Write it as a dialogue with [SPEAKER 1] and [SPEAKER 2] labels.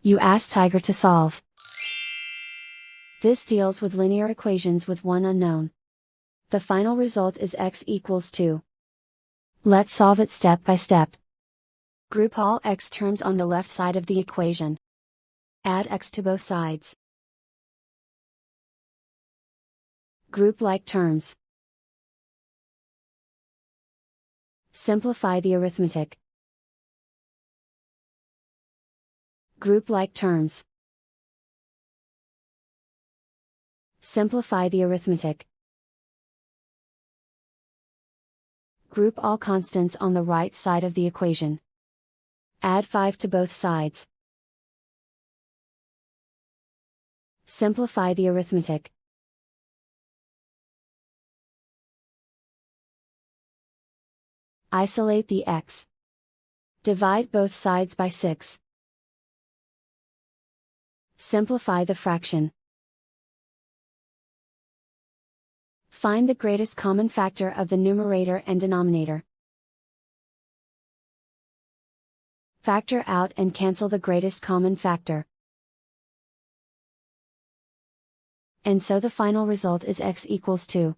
[SPEAKER 1] You ask Tiger to solve. This deals with linear equations with one unknown. The final result is x equals 2. Let's solve it step by step. Group all x terms on the left side of the equation. Add x to both sides. Group like terms. Simplify the arithmetic. Group like terms. Simplify the arithmetic. Group all constants on the right side of the equation. Add 5 to both sides. Simplify the arithmetic. Isolate the x. Divide both sides by 6. Simplify the fraction. Find the greatest common factor of the numerator and denominator. Factor out and cancel the greatest common factor. And so the final result is x equals 2.